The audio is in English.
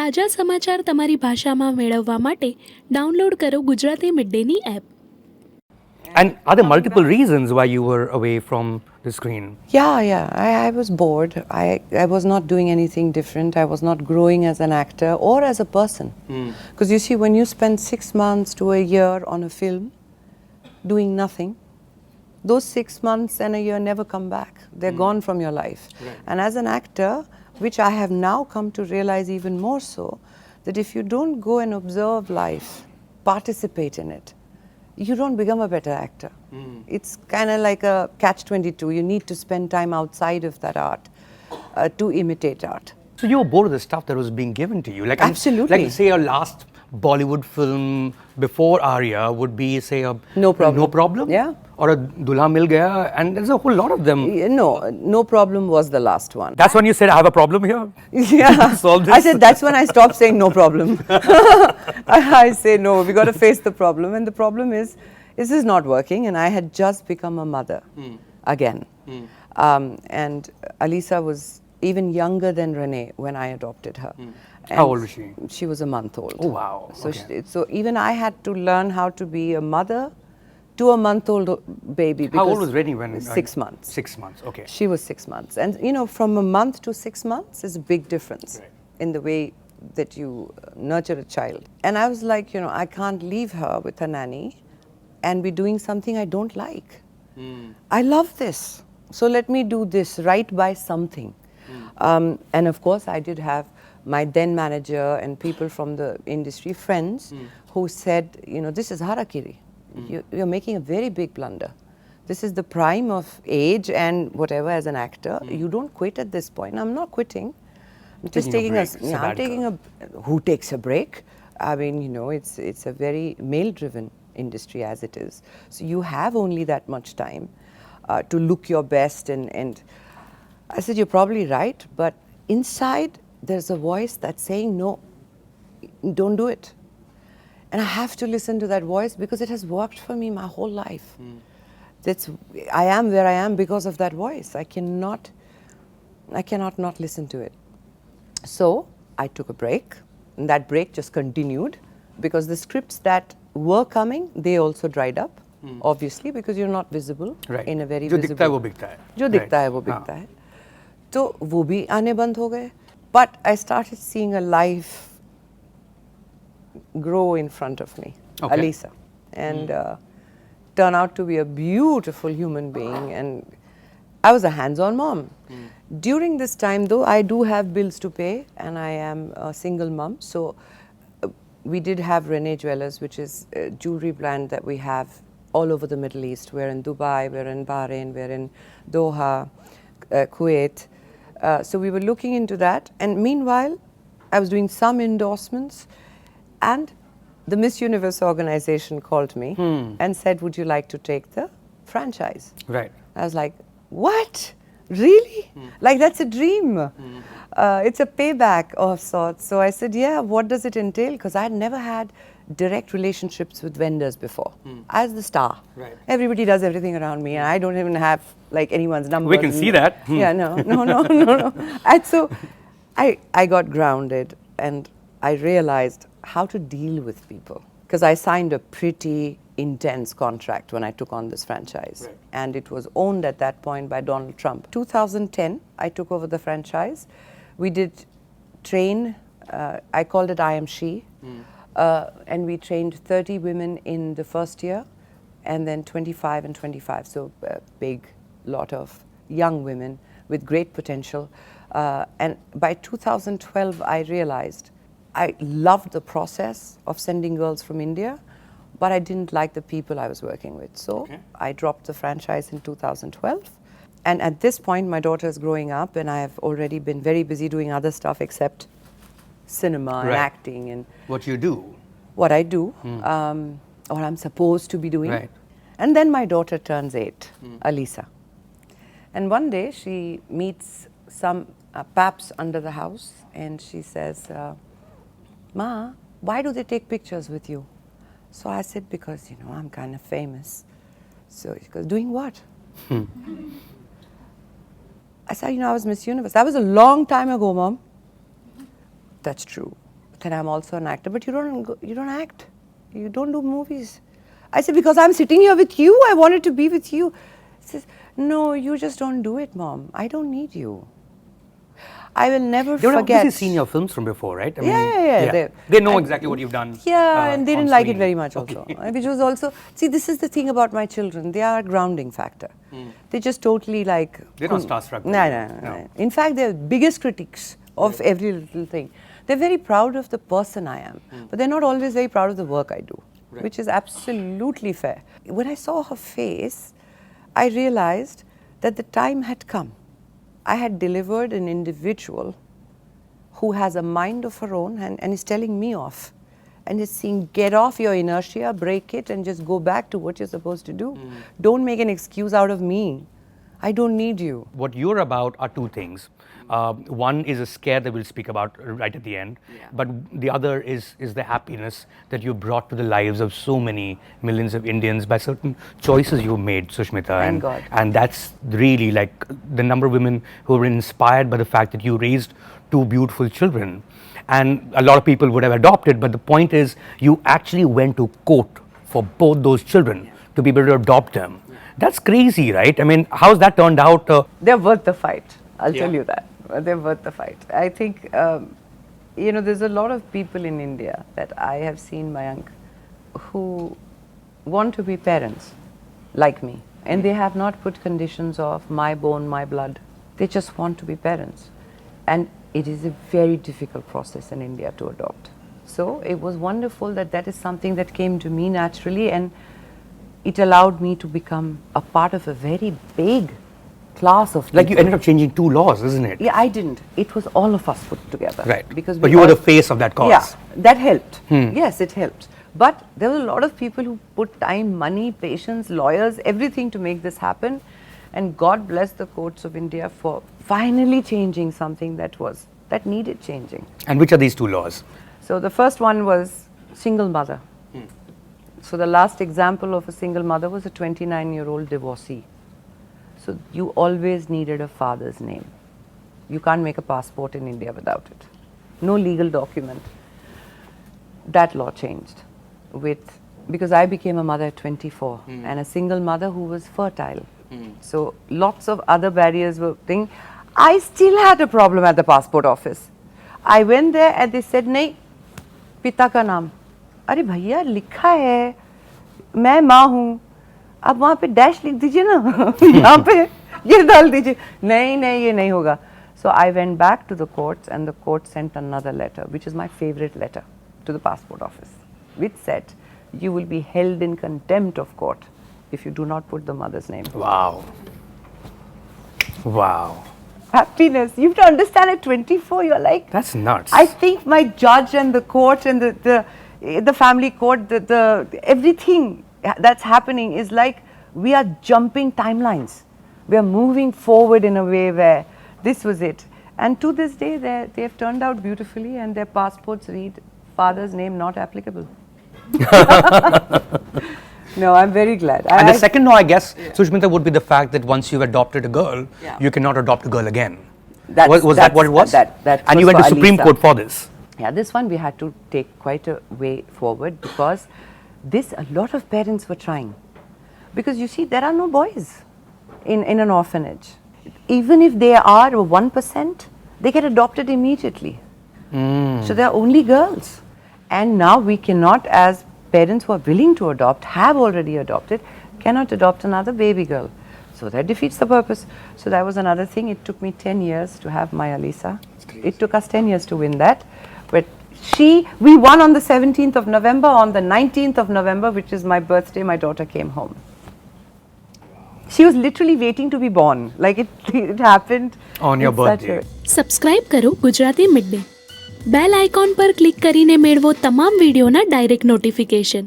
તાજા સમાચાર તમારી ભાષામાં મેળવવા માટે ડાઉનલોડ કરો ગુજરાતી મિડડેની app. And are there multiple reasons why you were away from the screen? Yeah. I was bored. I was not doing anything different. I was not growing as an actor or as a person. Because you see, when you spend 6 months to a year on a film doing nothing, those 6 months and a year never come back. They're gone from your life. Right. And as an actor, which I have now come to realize even more so, that if you don't go and observe life, participate in it, you don't become a better actor. It's kind of like a catch-22. You need to spend time outside of that art to imitate art. So you were bored of the stuff that was being given to you? Like, Absolutely. Like, say, your last Bollywood film before Arya would be, say, a No Problem. No Problem? Yeah. Or a Dulha Mil Gaya, and there's a whole lot of them. No Problem was the last one. That's when you said, I have a problem here? Yeah. Solve this? I said that's when I stopped saying no problem. I say no, we got to face the problem, and the problem is this is not working, and I had just become a mother again. And Alisah was even younger than Renee when I adopted her. And How old was she? She was a month old. Oh, wow. So, Okay. so even I had to learn how to be a mother to a month-old baby. How old because was Rennie when? 6 months. 6 months, okay. She was 6 months. And, you know, from a month to 6 months is a big difference in the way that you nurture a child. And I was like, you know, I can't leave her with a nanny and be doing something I don't like. I love this. So let me do this right by something. And of course, I did have my then manager and people from the industry, friends, who said, you know, this is harakiri. You're making a very big blunder. This is the prime of age and whatever as an actor. You don't quit at this point. I'm not quitting. I'm just Taking a taking break, I'm taking a. Who takes a break? I mean, you know, it's a very male-driven industry as it is. So you have only that much time to look your best. And I said, you're probably right, but inside there's a voice that's saying, no, don't do it. And I have to listen to that voice because it has worked for me my whole life. I am where I am because of that voice. I cannot not listen to it. So I took a break, and that break just continued because the scripts that were coming, they also dried up, obviously, because you're not visible Right. in a very जो visible. दिखता है वो बिकता है. जो दिखता है वो बिकता है. तो वो भी आने बंद हो गए. But I started seeing a life grow in front of me, Okay. Alisah, and turn out to be a beautiful human being. And I was a hands-on mom. During this time, though, I do have bills to pay, and I am a single mom. So we did have Renee Jewelers, which is a jewelry brand that we have all over the Middle East. We're in Dubai, we're in Bahrain, we're in Doha, Kuwait. So we were looking into that. And meanwhile, I was doing some endorsements, and the Miss Universe organization called me and said, would you like to take the franchise? Right. I was like, what? Really? Like, that's a dream. It's a payback of sorts. So I said, yeah, what does it entail? Because I had never had direct relationships with vendors before. As the star. Right. Everybody does everything around me, and I don't even have like anyone's number. We can see that. Yeah, no. And so I got grounded, and I realized how to deal with people. Because I signed a pretty intense contract when I took on this franchise. Right. And it was owned at that point by Donald Trump. 2010, I took over the franchise. We did train, I called it I Am She. And we trained 30 women in the first year, and then 25 and 25. So a big lot of young women with great potential. And by 2012, I realized I loved the process of sending girls from India, but I didn't like the people I was working with. So I dropped the franchise in 2012. And at this point, my daughter is growing up, and I have already been very busy doing other stuff except cinema and Right. acting and What you do. what I do, or I'm supposed to be doing. Right. And then my daughter turns 8, Alisah. And one day she meets some paps under the house, and she says, Ma, why do they take pictures with you? So I said, because, you know, I'm kind of famous. So she goes, doing what? I said, you know, I was Miss Universe. That was a long time ago, Mom. That's true. then I'm also an actor. But you don't act. You don't do movies. I said, because I'm sitting here with you, I wanted to be with you. He says, no, you just don't do it, Mom. I don't need you. I will never They would have forget. obviously seen your films from before, right? I Yeah. They know exactly what you've done. Yeah, and they on didn't like it screen. very much also. Which was also, see, this is the thing about my children. They are a grounding factor. They just totally like... They're not starstruck. No. In fact, they're biggest critics of every little thing. They're very proud of the person I am. But they're not always very proud of the work I do. Right. Which is absolutely fair. When I saw her face, I realized that the time had come. I had delivered an individual who has a mind of her own and is telling me off. And is saying, get off your inertia, break it, and just go back to what you're supposed to do. Don't make an excuse out of me. I don't need you. What you're about are two things. One is a scare that we'll speak about right at the end, but the other is the happiness that you brought to the lives of so many millions of Indians by certain choices you made, Sushmita. Thank God. And that's really like the number of women who were inspired by the fact that you raised two beautiful children. And a lot of people would have adopted, but the point is you actually went to court for both those children to be able to adopt them. That's crazy, right? I mean, how's that turned out? They're worth the fight. I'll tell you that. They're worth the fight. I think, there's a lot of people in India that I have seen, Mayank, who want to be parents like me. And they have not put conditions of my bone, my blood. They just want to be parents. And it is a very difficult process in India to adopt. So it was wonderful that is something that came to me naturally, and it allowed me to become a part of a very big class of people. Like you ended up changing two laws, isn't it? Yeah, I didn't. It was all of us put together. Right. Because but you were the face of that cause. Yeah, that helped. Yes, it helped. But there were a lot of people who put time, money, patience, lawyers, everything to make this happen. And God bless the courts of India for finally changing something that needed changing. And which are these two laws? So the first one was single mother. So the last example of a single mother was a 29-year-old divorcee. So you always needed a father's name. You can't make a passport in India without it. No legal document. That law changed because I became a mother at 24 and a single mother who was fertile. So lots of other barriers were thing. I still had a problem at the passport office. I went there and they said, "Nahi, पिता का नाम." अरे भैया लिखा है, मैं माँ हूँ, आप वहाँ पे डैश लिख दीजिए ना, यहाँ पे ये डाल दीजिए. नहीं ये नहीं होगा. So I went back to the courts and the court sent another letter, which is my favorite letter, to the passport office, which said, you will be held in contempt of court if you do not put the mother's name. Wow. Wow. Happiness. You have to understand at 24, you're like... That's nuts. I think my judge and the court and the family court, the everything that's happening is like we are jumping timelines. We are moving forward in a way where this was it. And to this day, they have turned out beautifully and their passports read father's name not applicable. No, I'm very glad. And the second law, I guess, Sushmita, would be the fact that once you've adopted a girl, you cannot adopt a girl again. Was that what it was? And you went to Supreme Court for this? Yeah, this one we had to take quite a way forward because a lot of parents were trying. Because you see, there are no boys in an orphanage. Even if they are 1%, they get adopted immediately. So there are only girls. And now we cannot, as parents who are willing to adopt, have already adopted, cannot adopt another baby girl. So that defeats the purpose. So that was another thing. It took me 10 years to have my Alisah. It took us 10 years to win that. But we won on the 17th of November. On the 19th of November, which is my birthday, my daughter came home. She was literally waiting to be born. Like it happened on your birthday. Subscribe કરો Gujarati midday. Bell icon પર click કરીને મેળવો તમામ વિડીયોના direct notification.